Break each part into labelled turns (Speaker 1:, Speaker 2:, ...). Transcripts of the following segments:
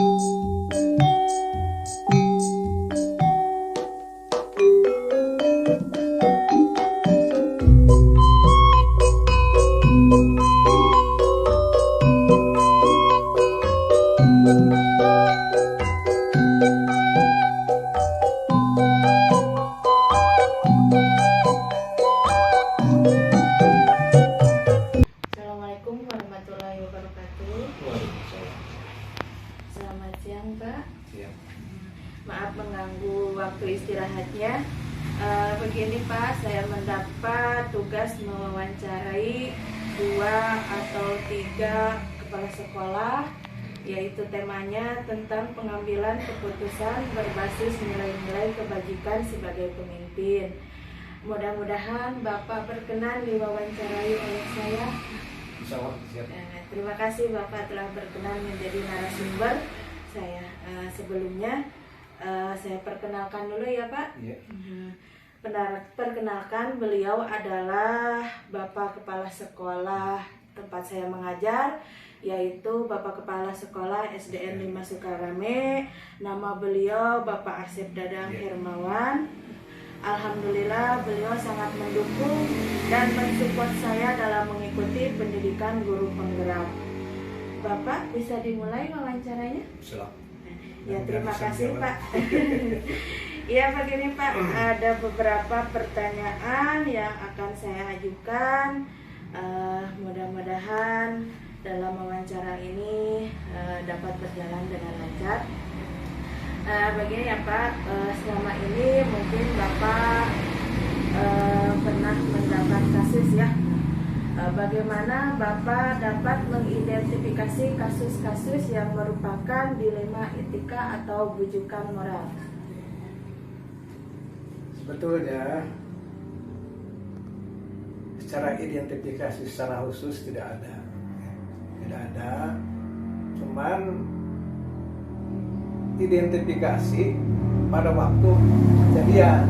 Speaker 1: Assalamualaikum warahmatullahi wabarakatuh.
Speaker 2: Waalaikumsalam.
Speaker 1: Selamat siang, Pak.
Speaker 2: Siap.
Speaker 1: Maaf mengganggu waktu istirahatnya. Begini Pak, saya mendapat tugas mewawancarai 2 atau 3 kepala sekolah, yaitu temanya tentang pengambilan keputusan berbasis nilai-nilai kebajikan sebagai pemimpin. Mudah-mudahan Bapak berkenan diwawancarai oleh saya.
Speaker 2: Insyaallah siap.
Speaker 1: Terima kasih Bapak telah berkenan menjadi narasumber saya. Sebelumnya saya perkenalkan dulu ya Pak.
Speaker 2: Iya.
Speaker 1: Perkenalkan, beliau adalah Bapak Kepala Sekolah tempat saya mengajar, yaitu Bapak Kepala Sekolah SDN 5 Sukarame. Nama beliau Bapak Asep Dadang Hermawan. Alhamdulillah beliau sangat mendukung dan mensupport saya dalam mengikuti pendidikan guru penggerak. Bapak bisa dimulai wawancaranya?
Speaker 2: Silakan.
Speaker 1: Ya, terima kasih Pak. Ya, begini Pak, ada beberapa pertanyaan yang akan saya ajukan. Mudah-mudahan dalam wawancara ini dapat berjalan dengan lancar. Begini ya Pak, selama ini mungkin Bapak pernah mendapat kasus ya. Bagaimana Bapak dapat mengidentifikasi kasus-kasus yang merupakan dilema etika atau bujukan moral?
Speaker 3: Sebetulnya secara identifikasi secara khusus tidak ada, cuman identifikasi pada waktu kejadian.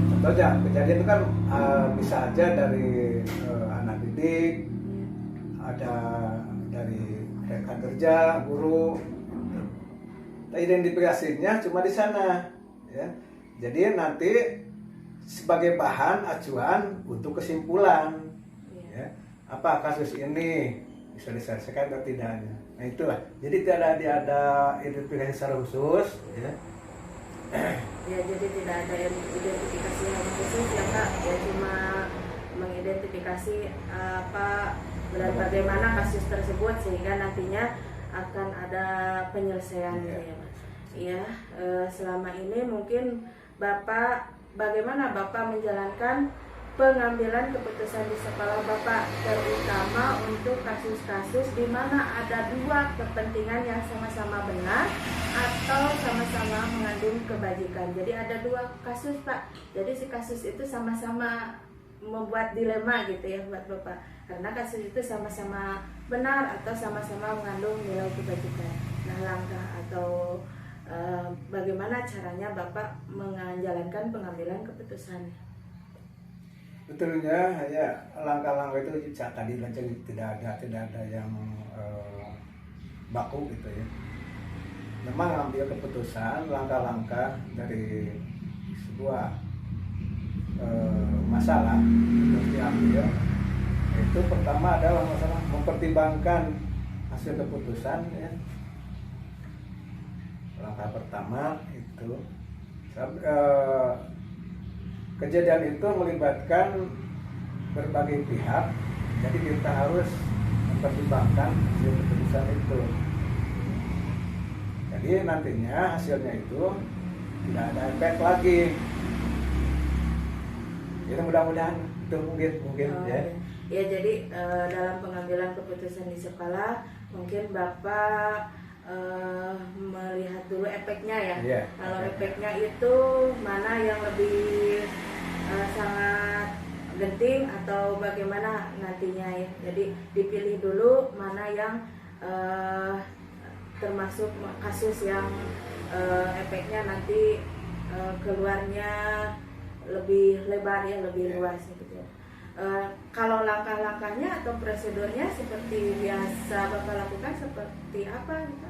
Speaker 3: Contohnya kejadian itu kan bisa aja dari anak didik, ada dari rekan kerja, guru. Nah, identifikasinya cuma di sana, ya. Jadi nanti sebagai bahan acuan untuk kesimpulan, ya. Apa kasus ini bisa diselesaikan atau tidaknya. Nah itulah. Jadi tidak ada identifikasi secara khusus, ya.
Speaker 1: Ya, jadi tidak ada identifikasi yang khusus ya Pak, ya cuma mengidentifikasi bagaimana kasus tersebut sehingga nantinya akan ada penyelesaian ya Pak. Ya, selama ini mungkin bagaimana Bapak menjalankan pengambilan keputusan di sekolah Bapak, terutama untuk kasus-kasus di mana ada 2 kepentingan yang sama-sama benar atau sama-sama mengandung kebajikan. Jadi ada 2 kasus Pak, jadi si kasus itu sama-sama membuat dilema gitu ya buat Bapak, karena kasus itu sama-sama benar atau sama-sama mengandung nilai kebajikan. Nah, langkah atau bagaimana caranya Bapak menjalankan pengambilan keputusan?
Speaker 3: Betulnya hanya langkah-langkah itu tadi tidak ada yang baku gitu ya. Memang ambil keputusan langkah-langkah dari sebuah masalah yang diambil. Itu pertama adalah masalah mempertimbangkan hasil keputusan ya. Langkah pertama itu kejadian itu melibatkan berbagai pihak, jadi kita harus mempertimbangkan hasil keputusan itu. Jadi nantinya hasilnya itu tidak ada efek lagi. Jadi mudah-mudahan itu mungkin ya.
Speaker 1: Ya, jadi dalam pengambilan keputusan di sekolah mungkin Bapak melihat dulu efeknya ya.
Speaker 3: Yeah.
Speaker 1: Kalau efeknya itu mana yang lebih sangat genting atau bagaimana nantinya ya. Jadi dipilih dulu mana yang termasuk kasus yang efeknya nanti keluarnya lebih lebar ya, lebih luas gitu. Kalau langkah-langkahnya atau prosedurnya seperti biasa Bapak lakukan seperti apa gitu?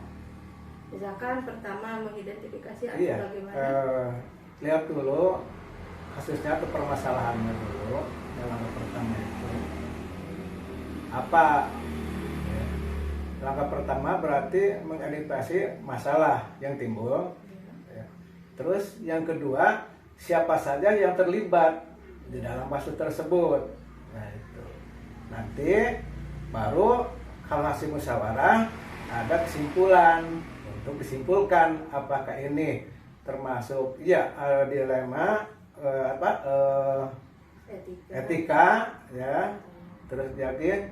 Speaker 1: Misalkan pertama mengidentifikasi atau
Speaker 3: Iya,
Speaker 1: bagaimana?
Speaker 3: lihat dulu kasusnya atau permasalahannya dulu. Yang langkah pertama itu apa? Ya. Langkah pertama berarti mengidentifikasi masalah yang timbul. Ya. Terus yang kedua, siapa saja yang terlibat di dalam kasus tersebut. Nah itu. Nanti baru kalau hasil musyawarah ada kesimpulan untuk disimpulkan apakah ini termasuk dilema etika ya, terus jadi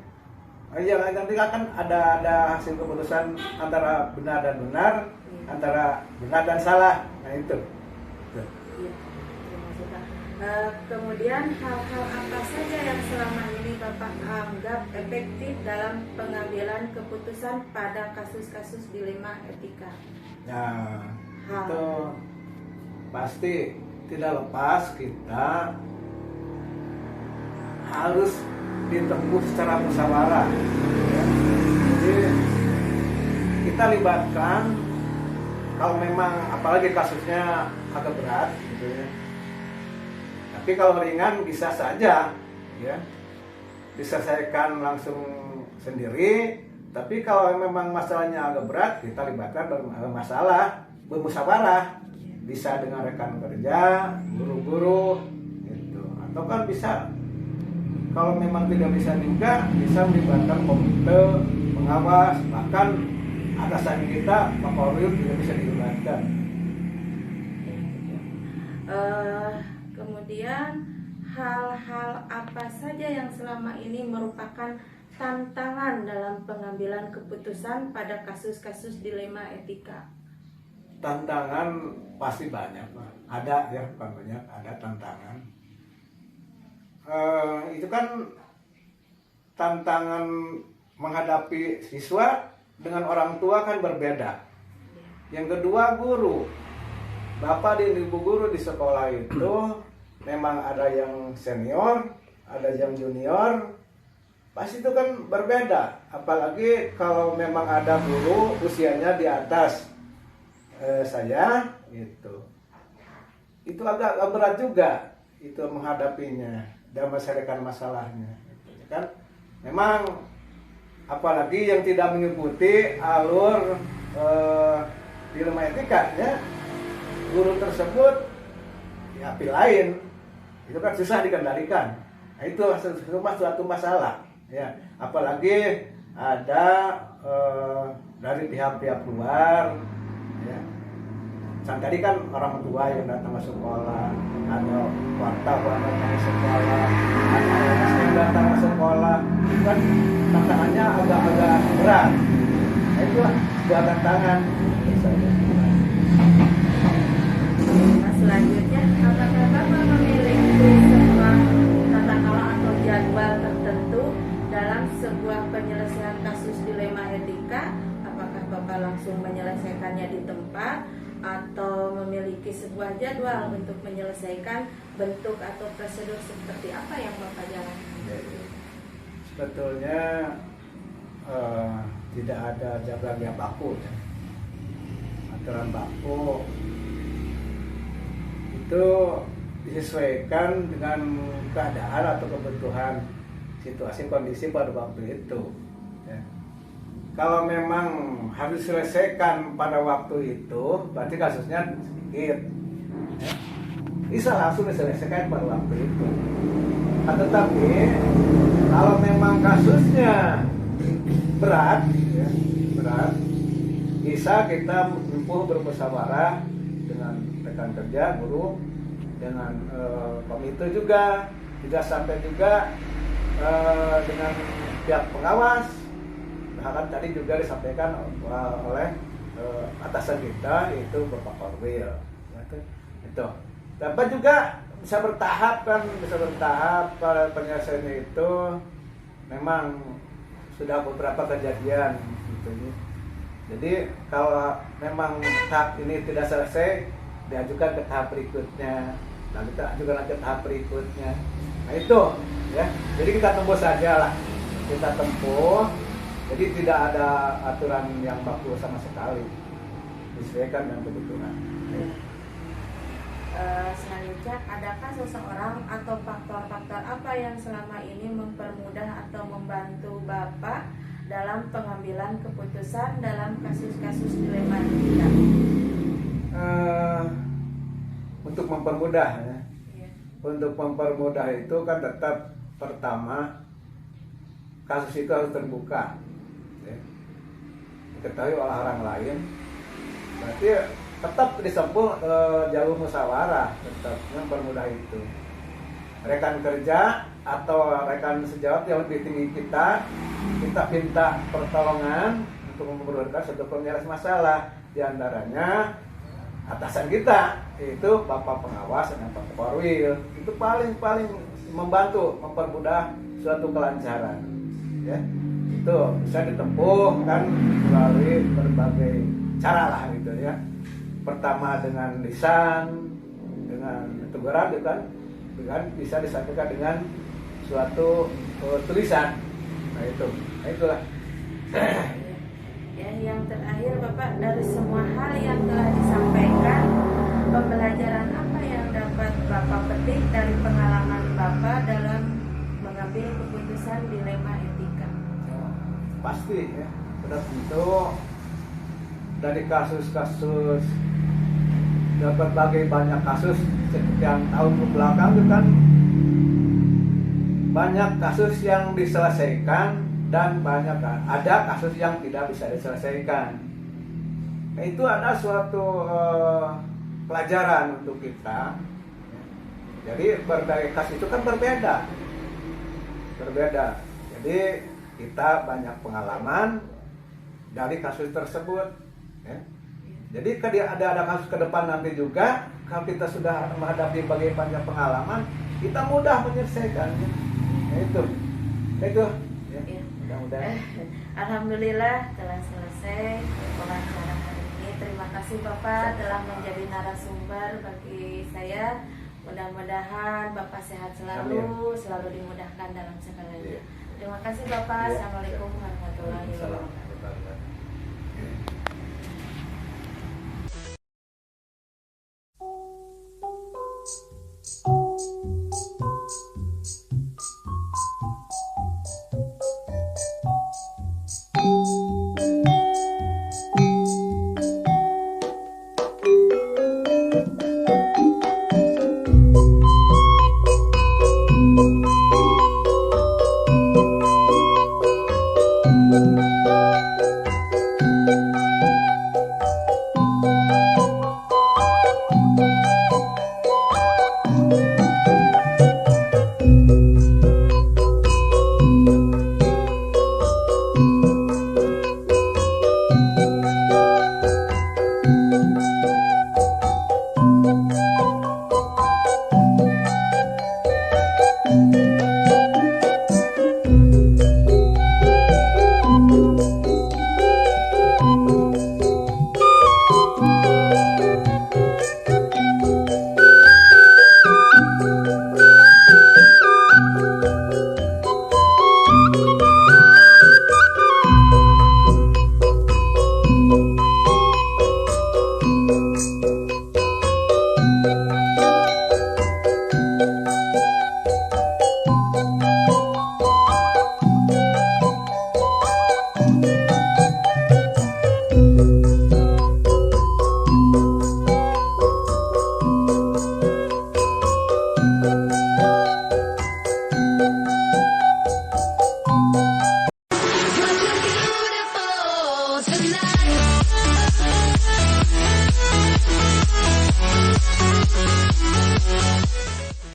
Speaker 3: nanti akan ada hasil keputusan antara benar dan benar, antara benar dan salah. Nah itu.
Speaker 1: Iya, termasuk, Pak. Kemudian hal-hal apa saja yang selama ini Bapak anggap efektif dalam pengambilan keputusan pada kasus-kasus dilema etika?
Speaker 3: Nah, itu pasti tidak lepas kita harus ditempuh secara musyawarah. Ya. Jadi kita libatkan kalau memang apalagi kasusnya agak berat, gitu ya. Tapi kalau ringan bisa saja, ya, diselesaikan langsung sendiri. Tapi kalau memang masalahnya agak berat, kita libatkan bermusyawarah, bisa dengan rekan kerja, guru-guru, gitu. Atau kan bisa, kalau memang tidak bisa juga, bisa melibatkan komite pengawas, bahkan atasan kita, Pak Korwil juga bisa dilibatkan.
Speaker 1: Kemudian hal-hal apa saja yang selama ini merupakan tantangan dalam pengambilan keputusan pada kasus-kasus dilema etika?
Speaker 3: Tantangan pasti banyak, Pak. Ada ya, bukan banyak, ada tantangan. Itu kan tantangan menghadapi siswa dengan orang tua kan berbeda. Yang kedua, guru. Bapak dan ibu guru di sekolah itu memang ada yang senior, ada yang junior. Pasti itu kan berbeda. Apalagi kalau memang ada guru usianya di atas saya, gitu. Itu agak berat juga itu menghadapinya dan menyelesaikan masalahnya, gitu. Kan memang apalagi yang tidak mengikuti alur dilema etika, ya, guru tersebut ya lain, itu kan susah dikendalikan. Nah, itu suatu masalah, ya. Apalagi ada dari pihak-pihak luar, ya. Tadi kan orang tua yang datang ke sekolah, ada wartawan datang ke sekolah, ada orang yang datang ke sekolah, itu kan tantangannya agak-agak berat. Nah, itu sebuah tantangan.
Speaker 1: Nah, selanjutnya, apakah Bapak memiliki sebuah tata kelola atau jadwal tertentu dalam sebuah penyelesaian kasus dilema etika? Apakah Bapak langsung menyelesaikannya di tempat atau memiliki sebuah jadwal untuk menyelesaikan bentuk atau prosedur seperti apa yang Bapak jalankan?
Speaker 3: Sebetulnya tidak ada jadwal yang baku, ya. Aturan baku itu disesuaikan dengan keadaan atau kebutuhan situasi kondisi pada waktu itu, ya. Kalau memang harus diselesaikan pada waktu itu, berarti kasusnya sedikit, ya. Bisa langsung diselesaikan pada waktu itu. Tetapi kalau memang kasusnya berat, ya, berat, bisa kita bermusyawarah dengan rekan kerja, guru, dengan komite juga, tidak sampai juga dengan pihak pengawas. Bahkan tadi juga disampaikan oleh atasan kita, itu Bapak Korwil. Itu. Dapat juga bisa bertahap kan, bisa bertahap penyelesaiannya itu. Memang sudah beberapa kejadian gitu. Jadi kalau memang tahap ini tidak selesai, diajukan ke tahap berikutnya, lalu kita ajukan lagi ke tahap berikutnya. Nah itu, ya. Jadi kita tempuh saja lah, kita tempuh. Jadi tidak ada aturan yang baku sama sekali. disesuaikan dengan kebutuhan.
Speaker 1: Selanjutnya, adakah seseorang atau faktor-faktor apa yang selama ini mempermudah atau membantu Bapak dalam pengambilan keputusan dalam kasus-kasus dilema etika?
Speaker 3: Untuk mempermudah ya.
Speaker 1: Iya.
Speaker 3: Untuk mempermudah itu kan tetap pertama kasus itu harus terbuka ya. Diketahui oleh orang lain, berarti tetap disempuh jalur musyawarah, tetap mempermudah itu. Rekan kerja atau rekan sejawat yang lebih tinggi kita minta pertolongan untuk mempermudah suatu penyelesaian masalah, diantaranya atasan kita itu bapak pengawas dan bapak korwil, itu paling membantu mempermudah suatu kelancaran ya. Itu bisa ditempuh kan melalui berbagai cara lah gitu ya. Pertama dengan lisan, dengan teguran gitu kan, dengan bisa disampaikan dengan suatu tulisan. Nah itulah.
Speaker 1: Ya, yang terakhir Bapak, dari semua hal yang telah disampaikan, pembelajaran apa yang dapat Bapak petik dari pengalaman Bapak dalam mengambil keputusan dilema etika?
Speaker 3: Pasti ya, sudah tentu dari kasus-kasus berbagai banyak kasus sekian tahun ke belakang itu kan banyak kasus yang diselesaikan dan banyak ada kasus yang tidak bisa diselesaikan. Nah, itu ada suatu pelajaran untuk kita. Jadi berbagai kasus itu kan berbeda. Jadi kita banyak pengalaman dari kasus tersebut. Ya. Jadi ada kasus ke depan nanti juga, kalau kita sudah menghadapi banyak pengalaman, kita mudah menyelesaikannya. Nah, itu ya. Mudah-mudahan.
Speaker 1: Alhamdulillah telah selesai wawancara hari ini. Terima kasih Bapak telah menjadi narasumber bagi saya. Mudah-mudahan Bapak sehat selalu, selalu dimudahkan dalam segalanya. Terima kasih Bapak. Assalamualaikum warahmatullahi wabarakatuh.